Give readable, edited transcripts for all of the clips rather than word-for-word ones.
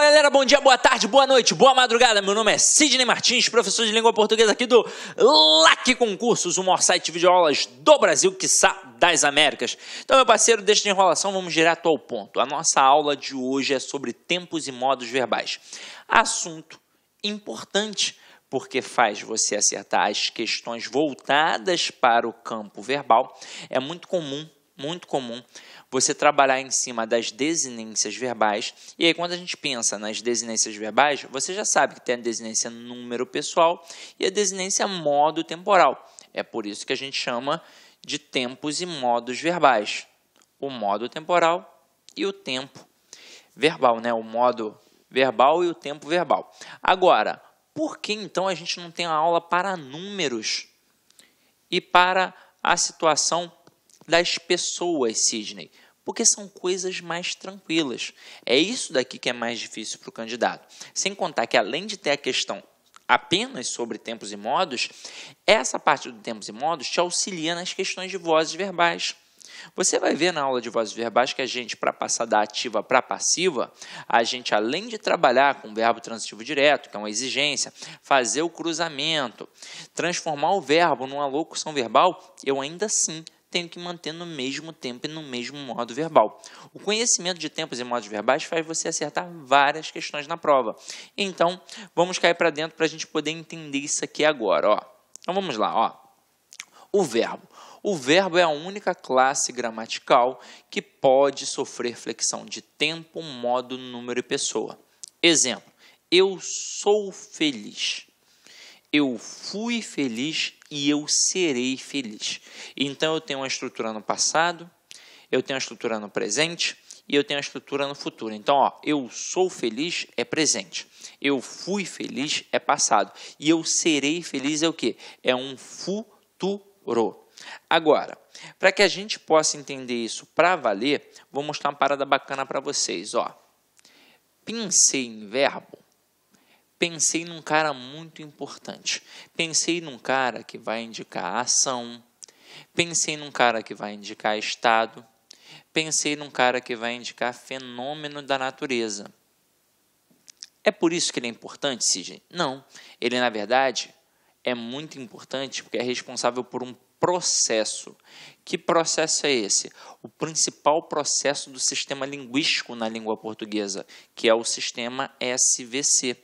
Galera, bom dia, boa tarde, boa noite, boa madrugada. Meu nome é Sidney Martins, professor de língua portuguesa aqui do LAC Concursos, o maior site de videoaulas do Brasil, quiçá das Américas. Então, meu parceiro, deixa de enrolação, vamos direto ao ponto. A nossa aula de hoje é sobre tempos e modos verbais. Assunto importante, porque faz você acertar as questões voltadas para o campo verbal. É muito comum você trabalhar em cima das desinências verbais. E aí, quando a gente pensa nas desinências verbais, você já sabe que tem a desinência número pessoal e a desinência modo temporal. É por isso que a gente chama de tempos e modos verbais. O modo temporal e o tempo verbal, né? O modo verbal e o tempo verbal. Agora, por que então a gente não tem uma aula para números e para a situação das pessoas, Sidney? Porque são coisas mais tranquilas. É isso daqui que é mais difícil para o candidato. Sem contar que, além de ter a questão apenas sobre tempos e modos, essa parte do tempos e modos te auxilia nas questões de vozes verbais. Você vai ver na aula de vozes verbais que a gente, para passar da ativa para a passiva, a gente, além de trabalhar com o verbo transitivo direto, que é uma exigência, fazer o cruzamento, transformar o verbo numa locução verbal, eu ainda assim tenho que manter no mesmo tempo e no mesmo modo verbal. O conhecimento de tempos e modos verbais faz você acertar várias questões na prova. Então, vamos cair para dentro para a gente poder entender isso aqui agora. Ó. Então, vamos lá. Ó. O verbo. O verbo é a única classe gramatical que pode sofrer flexão de tempo, modo, número e pessoa. Exemplo, eu sou feliz. Eu fui feliz e eu serei feliz. Então, eu tenho uma estrutura no passado, eu tenho uma estrutura no presente e eu tenho uma estrutura no futuro. Então, ó, eu sou feliz é presente, eu fui feliz é passado e eu serei feliz é o quê? É um futuro. Agora, para que a gente possa entender isso para valer, vou mostrar uma parada bacana para vocês. Ó. Pensei em verbo. Pensei num cara muito importante. Pensei num cara que vai indicar ação. Pensei num cara que vai indicar estado. Pensei num cara que vai indicar fenômeno da natureza. É por isso que ele é importante, Sidney? Não. Ele, na verdade, é muito importante porque é responsável por um processo. Que processo é esse? O principal processo do sistema linguístico na língua portuguesa, que é o sistema SVC.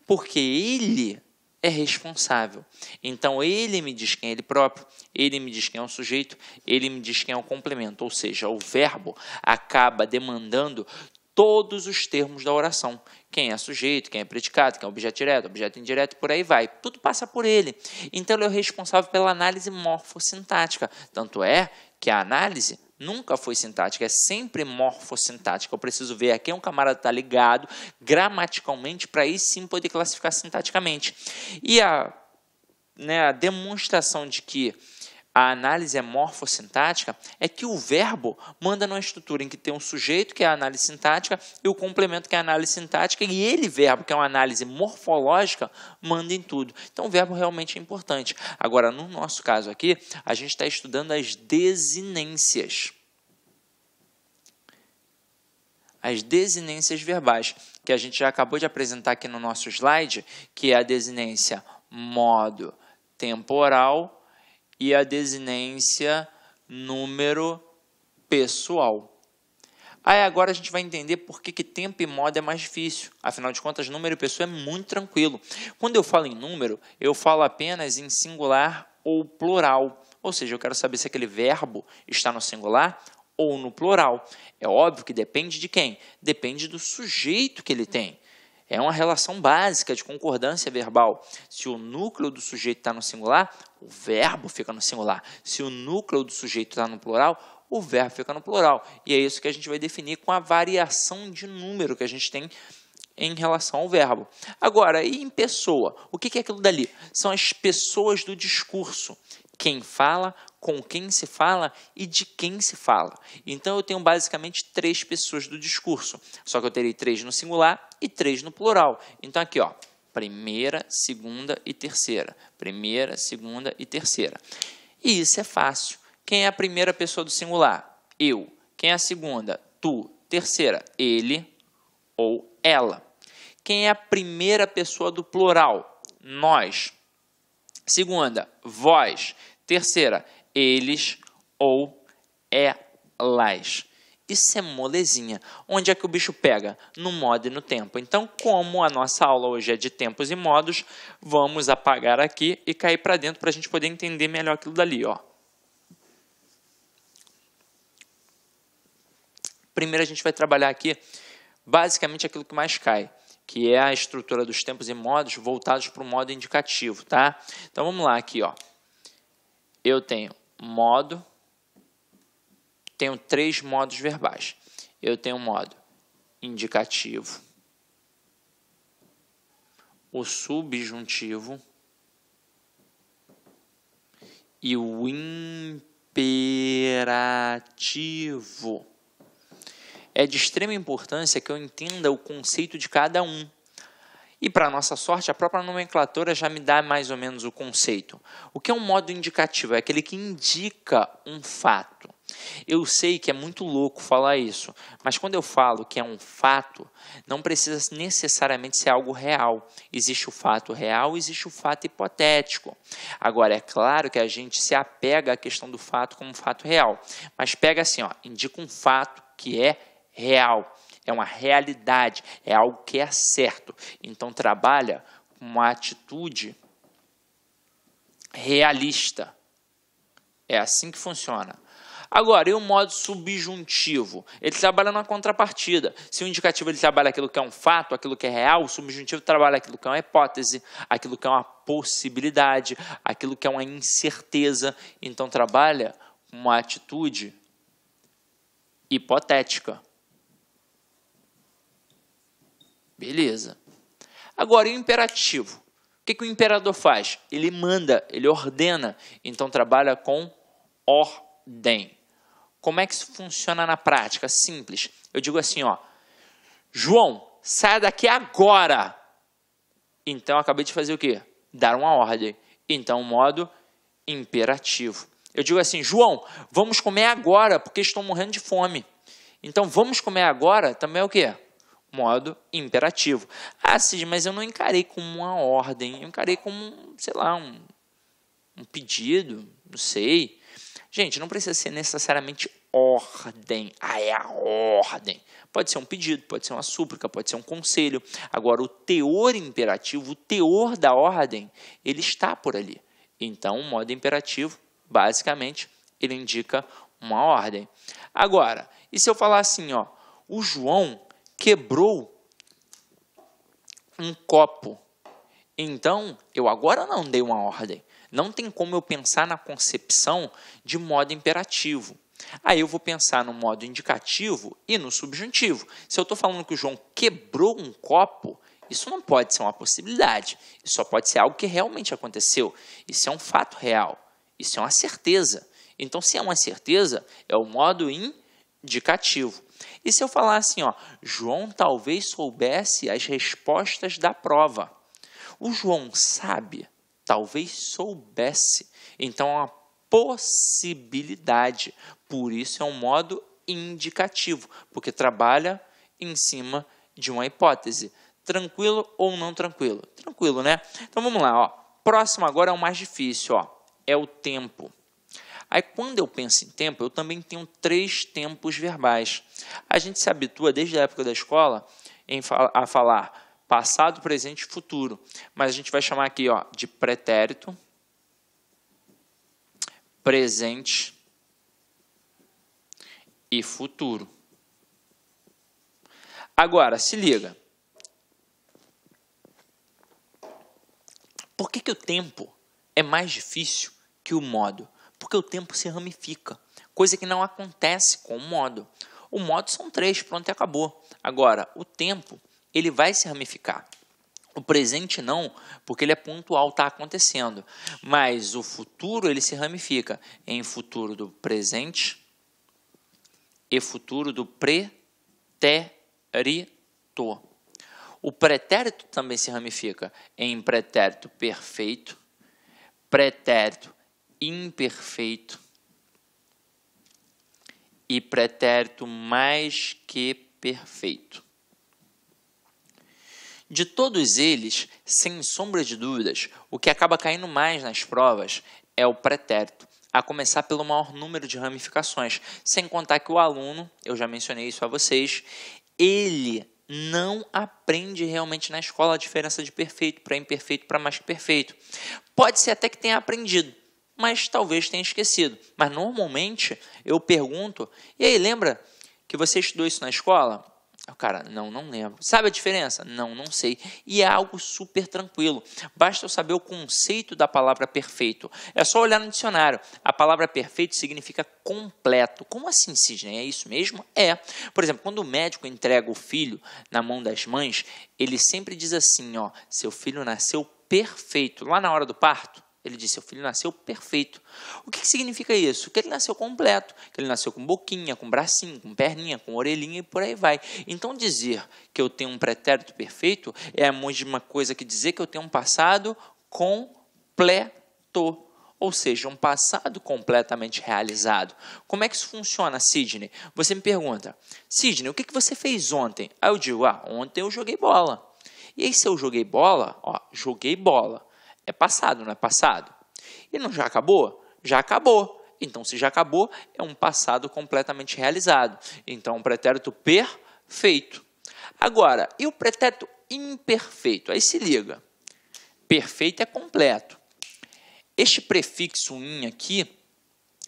Porque ele é responsável. Então, ele me diz quem é ele próprio, ele me diz quem é o sujeito, ele me diz quem é o complemento. Ou seja, o verbo acaba demandando todos os termos da oração. Quem é sujeito, quem é predicado, quem é objeto direto, objeto indireto, por aí vai. Tudo passa por ele. Então, ele é o responsável pela análise morfossintática. Tanto é que a análise nunca foi sintática, é sempre morfossintática. Eu preciso ver a quem um camarada está ligado gramaticalmente para aí sim poder classificar sintaticamente. E a demonstração de que a análise é morfossintática é que o verbo manda numa estrutura em que tem um sujeito, que é a análise sintática, e o complemento, que é a análise sintática, e ele, verbo, que é uma análise morfológica, manda em tudo. Então, o verbo realmente é importante. Agora, no nosso caso aqui, a gente está estudando as desinências. As desinências verbais, que a gente já acabou de apresentar aqui no nosso slide, que é a desinência modo temporal e a desinência número pessoal. Aí agora a gente vai entender por que tempo e modo é mais difícil. Afinal de contas, número e pessoa é muito tranquilo. Quando eu falo em número, eu falo apenas em singular ou plural. Ou seja, eu quero saber se aquele verbo está no singular ou no plural. É óbvio que depende de quem? Depende do sujeito que ele tem. É uma relação básica de concordância verbal. Se o núcleo do sujeito está no singular, o verbo fica no singular. Se o núcleo do sujeito está no plural, o verbo fica no plural. E é isso que a gente vai definir com a variação de número que a gente tem em relação ao verbo. Agora, e em pessoa? O que é aquilo dali? São as pessoas do discurso. Quem fala, com quem se fala e de quem se fala. Então, eu tenho basicamente 3 pessoas do discurso. Só que eu terei 3 no singular e 3 no plural. Então, aqui, ó, primeira, segunda e terceira. Primeira, segunda e terceira. E isso é fácil. Quem é a primeira pessoa do singular? Eu. Quem é a segunda? Tu. Terceira, ele ou ela. Quem é a primeira pessoa do plural? Nós. Segunda, vós. Terceira, eles ou elas. Isso é molezinha. Onde é que o bicho pega? No modo e no tempo. Então, como a nossa aula hoje é de tempos e modos, vamos apagar aqui e cair para dentro para a gente poder entender melhor aquilo dali, ó. Primeiro a gente vai trabalhar aqui basicamente aquilo que mais cai, que é a estrutura dos tempos e modos voltados para o modo indicativo, tá? Então vamos lá aqui, ó. Eu tenho modo, tenho 3 modos verbais. Eu tenho o modo indicativo, o subjuntivo e o imperativo. É de extrema importância que eu entenda o conceito de cada um. E, para nossa sorte, a própria nomenclatura já me dá mais ou menos o conceito. O que é um modo indicativo? É aquele que indica um fato. Eu sei que é muito louco falar isso, mas quando eu falo que é um fato, não precisa necessariamente ser algo real. Existe o fato real, existe o fato hipotético. Agora, é claro que a gente se apega à questão do fato como fato real, mas pega assim, ó, indica um fato que é real, é uma realidade, é algo que é certo. Então, trabalha com uma atitude realista. É assim que funciona. Agora, e o modo subjuntivo? Ele trabalha na contrapartida. Se o indicativo ele trabalha aquilo que é um fato, aquilo que é real, o subjuntivo trabalha aquilo que é uma hipótese, aquilo que é uma possibilidade, aquilo que é uma incerteza. Então, trabalha com uma atitude hipotética. Beleza. Agora, e o imperativo? O que o imperador faz? Ele manda, ele ordena. Então, trabalha com ordem. Como é que isso funciona na prática? Simples. Eu digo assim, ó. João, saia daqui agora. Então, eu acabei de fazer o quê? Dar uma ordem. Então, modo imperativo. Eu digo assim, João, vamos comer agora, porque estou morrendo de fome. Então, vamos comer agora também é o quê? Modo imperativo. Ah, Cid, mas eu não encarei como uma ordem, eu encarei como, sei lá, um pedido, não sei. Gente, não precisa ser necessariamente ordem. Ah, é a ordem. Pode ser um pedido, pode ser uma súplica, pode ser um conselho. Agora, o teor imperativo, o teor da ordem, ele está por ali. Então, o modo imperativo, basicamente, ele indica uma ordem. Agora, e se eu falar assim, ó, o João quebrou um copo. Então, eu agora não dei uma ordem. Não tem como eu pensar na concepção de modo imperativo. Aí eu vou pensar no modo indicativo e no subjuntivo. Se eu estou falando que o João quebrou um copo, isso não pode ser uma possibilidade. Isso só pode ser algo que realmente aconteceu. Isso é um fato real. Isso é uma certeza. Então, se é uma certeza, é o modo indicativo. E se eu falar assim, ó, João talvez soubesse as respostas da prova. O João sabe, talvez soubesse. Então, é uma possibilidade. Por isso, é um modo indicativo, porque trabalha em cima de uma hipótese. Tranquilo ou não tranquilo? Tranquilo, né? Então, vamos lá. Ó. Próximo agora é o mais difícil. Ó, é o tempo. Aí, quando eu penso em tempo, eu também tenho 3 tempos verbais. A gente se habitua, desde a época da escola, a falar passado, presente e futuro. Mas a gente vai chamar aqui, ó, de pretérito, presente e futuro. Agora, se liga. Por que o tempo é mais difícil que o modo? Porque o tempo se ramifica, coisa que não acontece com o modo. O modo são 3, pronto e acabou. Agora, o tempo, ele vai se ramificar. O presente não, porque ele é pontual, está acontecendo. Mas o futuro, ele se ramifica em futuro do presente e futuro do pretérito. O pretérito também se ramifica em pretérito perfeito, pretérito imperfeito e pretérito mais que perfeito. De todos eles, sem sombra de dúvidas, o que acaba caindo mais nas provas é o pretérito, a começar pelo maior número de ramificações, sem contar que o aluno, eu já mencionei isso a vocês, ele não aprende realmente na escola a diferença de perfeito para imperfeito para mais que perfeito. Pode ser até que tenha aprendido, mas talvez tenha esquecido. Mas normalmente eu pergunto, e aí, lembra que você estudou isso na escola? O cara, não lembro. Sabe a diferença? Não sei. E é algo super tranquilo. Basta eu saber o conceito da palavra perfeito. É só olhar no dicionário. A palavra perfeito significa completo. Como assim, Sidney? É isso mesmo? É. Por exemplo, quando o médico entrega o filho na mão das mães, ele sempre diz assim, ó, seu filho nasceu perfeito. Lá na hora do parto, ele disse, seu filho nasceu perfeito. O que significa isso? Que ele nasceu completo, que ele nasceu com boquinha, com bracinho, com perninha, com orelhinha e por aí vai. Então dizer que eu tenho um pretérito perfeito é a mesma coisa que dizer que eu tenho um passado completo. Ou seja, um passado completamente realizado. Como é que isso funciona, Sidney? Você me pergunta, Sidney, o que você fez ontem? Aí eu digo, ontem eu joguei bola. E aí se eu joguei bola, joguei bola. É passado, não é passado? E não já acabou? Já acabou. Então, se já acabou, é um passado completamente realizado. Então, um pretérito perfeito. Agora, e o pretérito imperfeito? Aí se liga. Perfeito é completo. Este prefixo in aqui,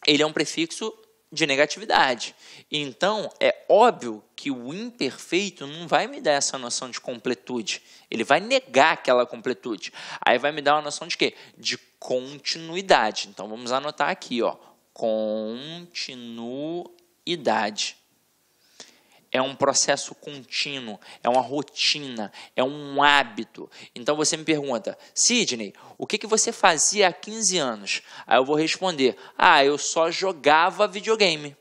ele é um prefixo de negatividade. Então, é óbvio que o imperfeito não vai me dar essa noção de completude. Ele vai negar aquela completude. Aí vai me dar uma noção de quê? De continuidade. Então, vamos anotar aqui, continuidade. É um processo contínuo, é uma rotina, é um hábito. Então, você me pergunta, Sidney, o que você fazia há 15 anos? Aí eu vou responder, eu só jogava videogame.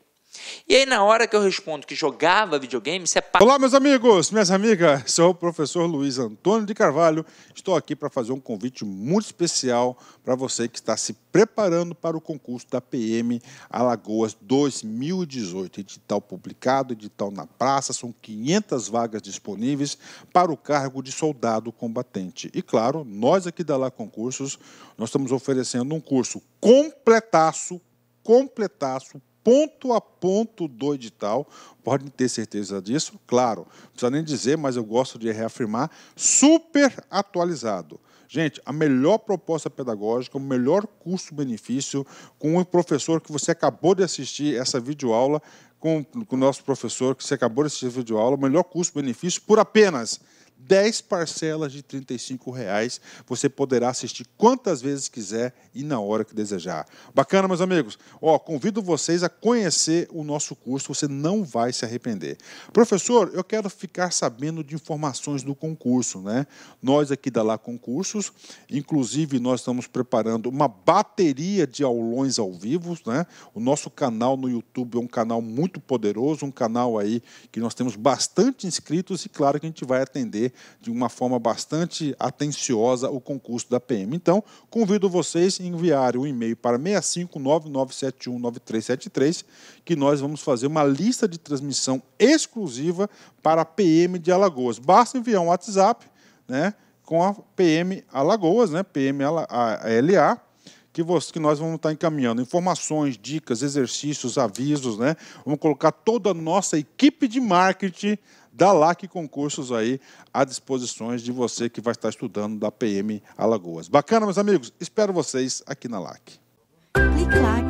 E aí, na hora que eu respondo que jogava videogame, você... Olá, meus amigos, minhas amigas. Sou o professor Luiz Antônio de Carvalho. Estou aqui para fazer um convite muito especial para você que está se preparando para o concurso da PM Alagoas 2018. Edital publicado, edital na praça, são 500 vagas disponíveis para o cargo de soldado combatente. E, claro, nós aqui da Lá Concursos, nós estamos oferecendo um curso completaço, ponto a ponto do edital, podem ter certeza disso, claro, não precisa nem dizer, mas eu gosto de reafirmar, super atualizado. Gente, a melhor proposta pedagógica, o melhor custo-benefício, com o professor que você acabou de assistir essa videoaula, com o nosso professor que você acabou de assistir a videoaula, o melhor custo-benefício por apenas 10 parcelas de R$ 35,00. Você poderá assistir quantas vezes quiser e na hora que desejar. Bacana, meus amigos? Convido vocês a conhecer o nosso curso, você não vai se arrepender. Professor, eu quero ficar sabendo de informações do concurso, né? Nós aqui da Lá Concursos, inclusive nós estamos preparando uma bateria de aulões ao vivo, né? O nosso canal no YouTube é um canal muito poderoso, um canal aí que nós temos bastante inscritos e claro que a gente vai atender de uma forma bastante atenciosa o concurso da PM. Então, convido vocês a enviarem um e-mail para 65997199373, que nós vamos fazer uma lista de transmissão exclusiva para a PM de Alagoas. Basta enviar um WhatsApp, né, com a PM Alagoas, né, PM LA, que nós vamos estar encaminhando informações, dicas, exercícios, avisos, né? Vamos colocar toda a nossa equipe de marketing da LAC Concursos aí à disposição de você que vai estar estudando da PM Alagoas. Bacana, meus amigos? Espero vocês aqui na LAC. Clique lá.